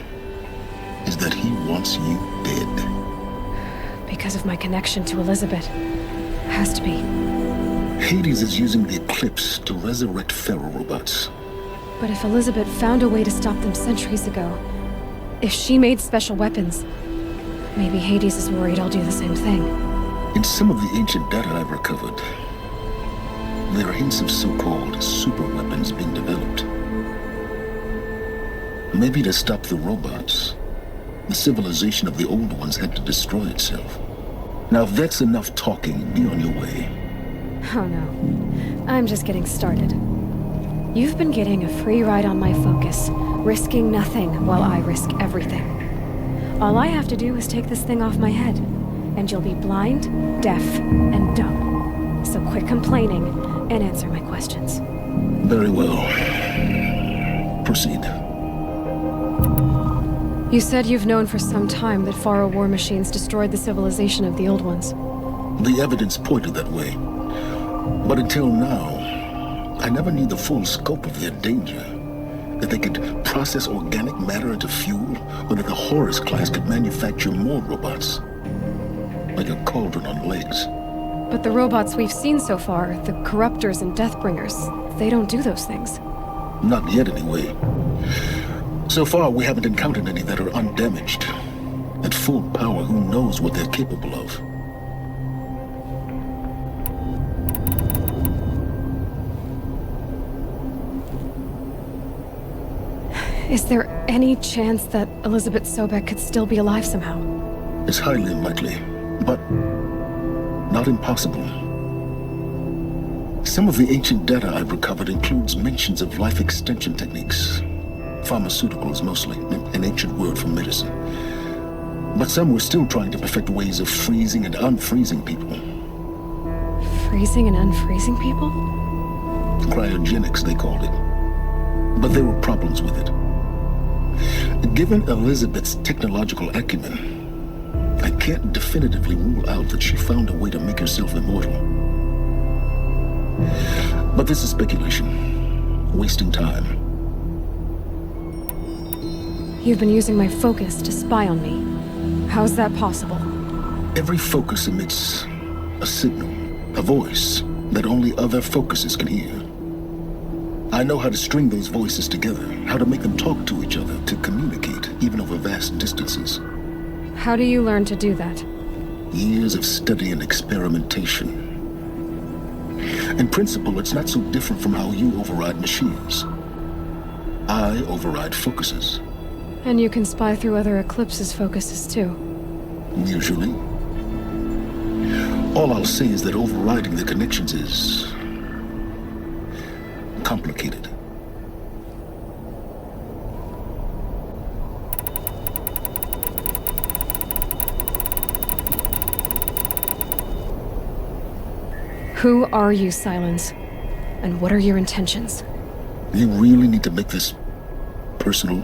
is that he wants you dead. Because of my connection to Elizabeth. Has to be. Hades is using the Eclipse to resurrect Pharaoh robots. But if Elizabeth found a way to stop them centuries ago, if she made special weapons, maybe Hades is worried I'll do the same thing. In some of the ancient data I've recovered, there are hints of so-called super weapons being developed. Maybe to stop the robots, the civilization of the old ones had to destroy itself. Now if that's enough talking, be on your way. Oh no, I'm just getting started. You've been getting a free ride on my focus, risking nothing while I risk everything. All I have to do is take this thing off my head, and you'll be blind, deaf, and dumb. So quit complaining and answer my questions. Very well. Proceed. You said you've known for some time that Pharaoh war machines destroyed the civilization of the Old Ones. The evidence pointed that way. But until now, I never knew the full scope of their danger. That they could process organic matter into fuel, or that the Horus class could manufacture more robots. Like a cauldron on legs. But the robots we've seen so far, the Corruptors and Deathbringers, they don't do those things. Not yet, anyway. So far, we haven't encountered any that are undamaged. At full power, who knows what they're capable of? Is there any chance that Elizabeth Sobek could still be alive somehow? It's highly unlikely, but not impossible. Some of the ancient data I've recovered includes mentions of life extension techniques. Pharmaceuticals, mostly, an ancient word for medicine. But some were still trying to perfect ways of freezing and unfreezing people. Freezing and unfreezing people? Cryogenics, they called it. But there were problems with it. Given Elizabeth's technological acumen, I can't definitively rule out that she found a way to make herself immortal. But this is speculation. Wasting time. You've been using my focus to spy on me. How's that possible? Every focus emits a signal, a voice that only other focuses can hear. I know how to string those voices together, how to make them talk to each other, to communicate, even over vast distances. How do you learn to do that? Years of study and experimentation. In principle, it's not so different from how you override machines. I override focuses. And you can spy through other Eclipse's focuses too. Usually. All I'll say is that overriding the connections is complicated. Who are you, Silence? And what are your intentions? You really need to make this personal?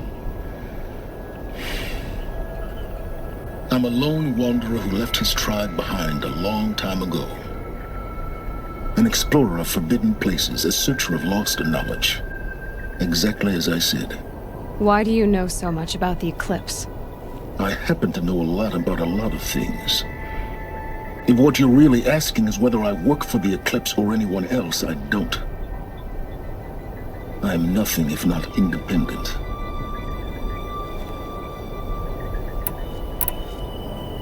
I'm a lone wanderer who left his tribe behind a long time ago. An explorer of forbidden places, a searcher of lost knowledge. Exactly as I said. Why do you know so much about the Eclipse? I happen to know a lot about a lot of things. If what you're really asking is whether I work for the Eclipse or anyone else, I don't. I'm nothing if not independent.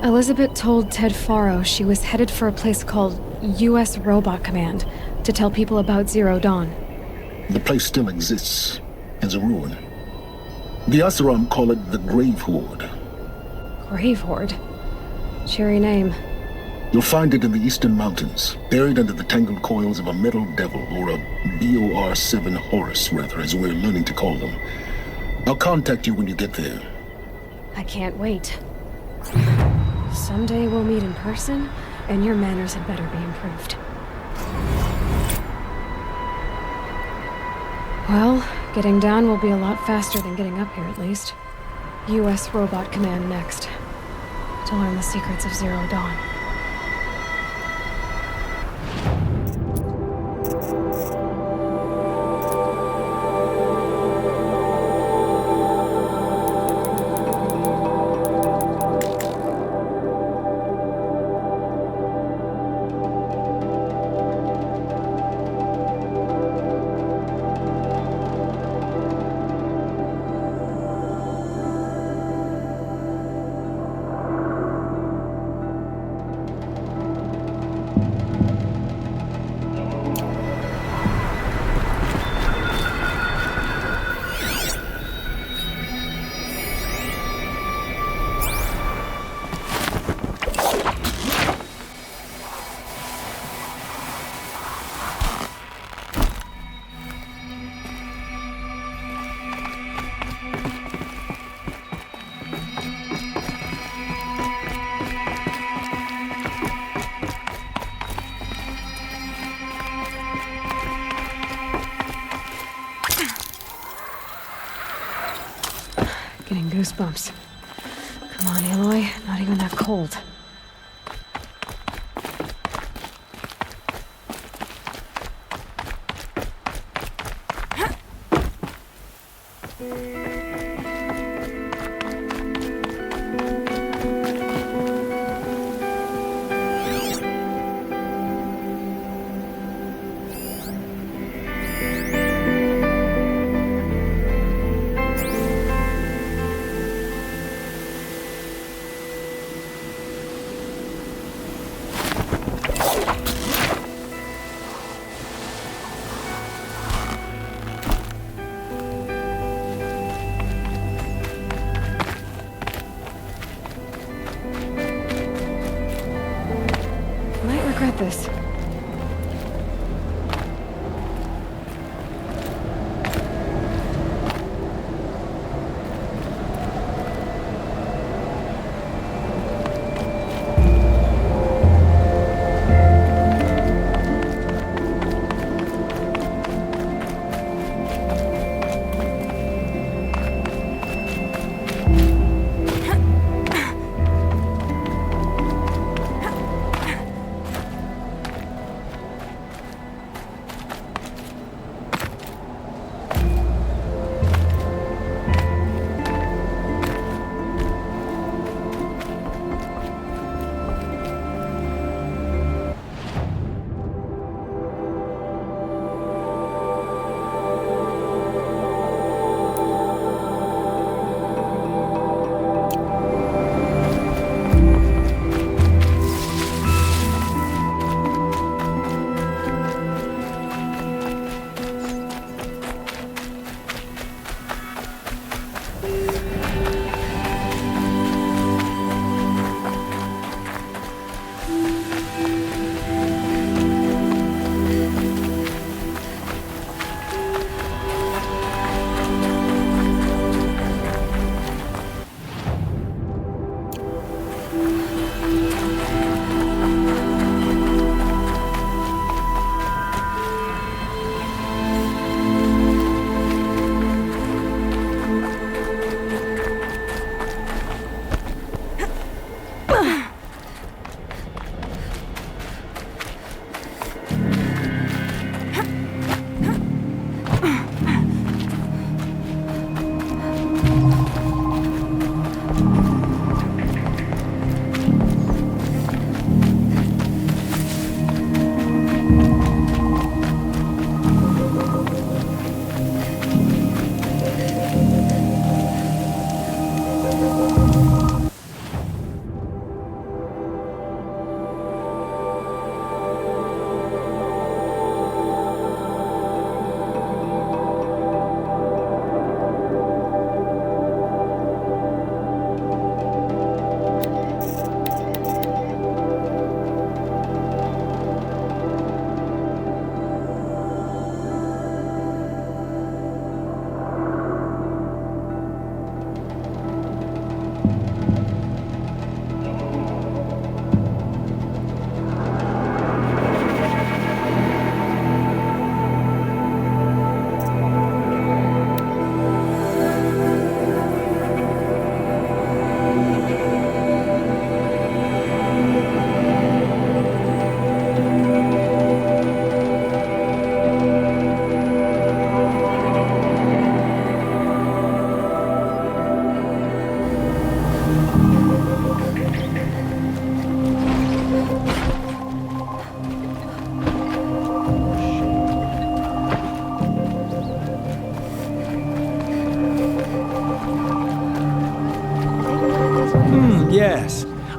Elizabeth told Ted Faro she was headed for a place called U.S. Robot Command to tell people about Zero Dawn. The place still exists, as a ruin. The Oseram call it the Grave Horde. Grave Horde? Cheery name. You'll find it in the Eastern Mountains, buried under the tangled coils of a metal devil, or a BOR-7 Horus, rather, as we're learning to call them. I'll contact you when you get there. I can't wait. Someday we'll meet in person, and your manners had better be improved. Well, getting down will be a lot faster than getting up here, at least. U.S. Robot Command next. To learn the secrets of Zero Dawn. Getting goosebumps. Come on, Aloy. Not even that cold. Regret this.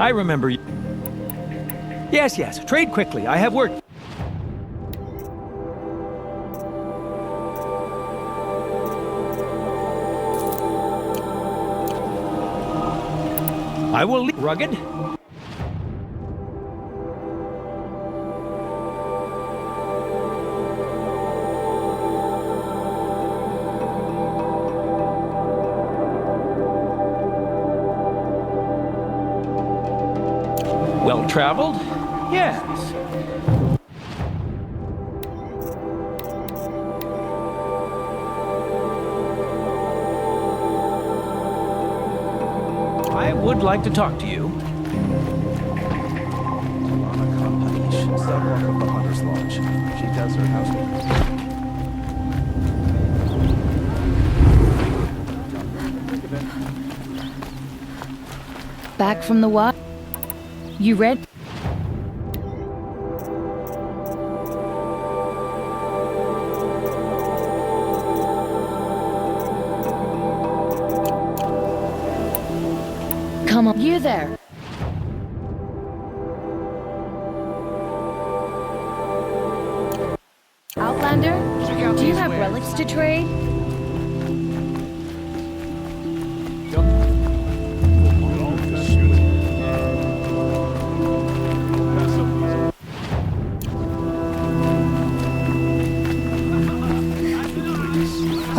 I remember you. Yes, yes. Trade quickly. I have work. I will leave. Rugged. Well traveled? Yes. I would like to talk to you. Lana Kampanish, sidewalk of the Hunter's Lodge. She does her housework. Back from the what? You read? Come on, you there. Outlander, do you have relics to trade?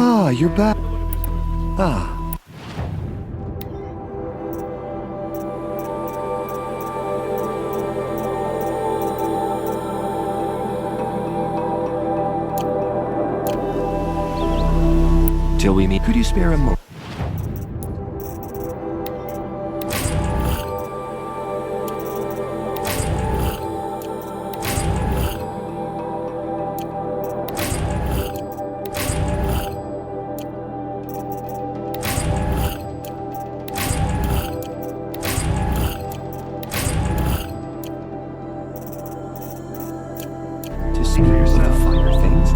Ah, you're back. Ah. Till we meet, could you spare a moment? To speak of finer things.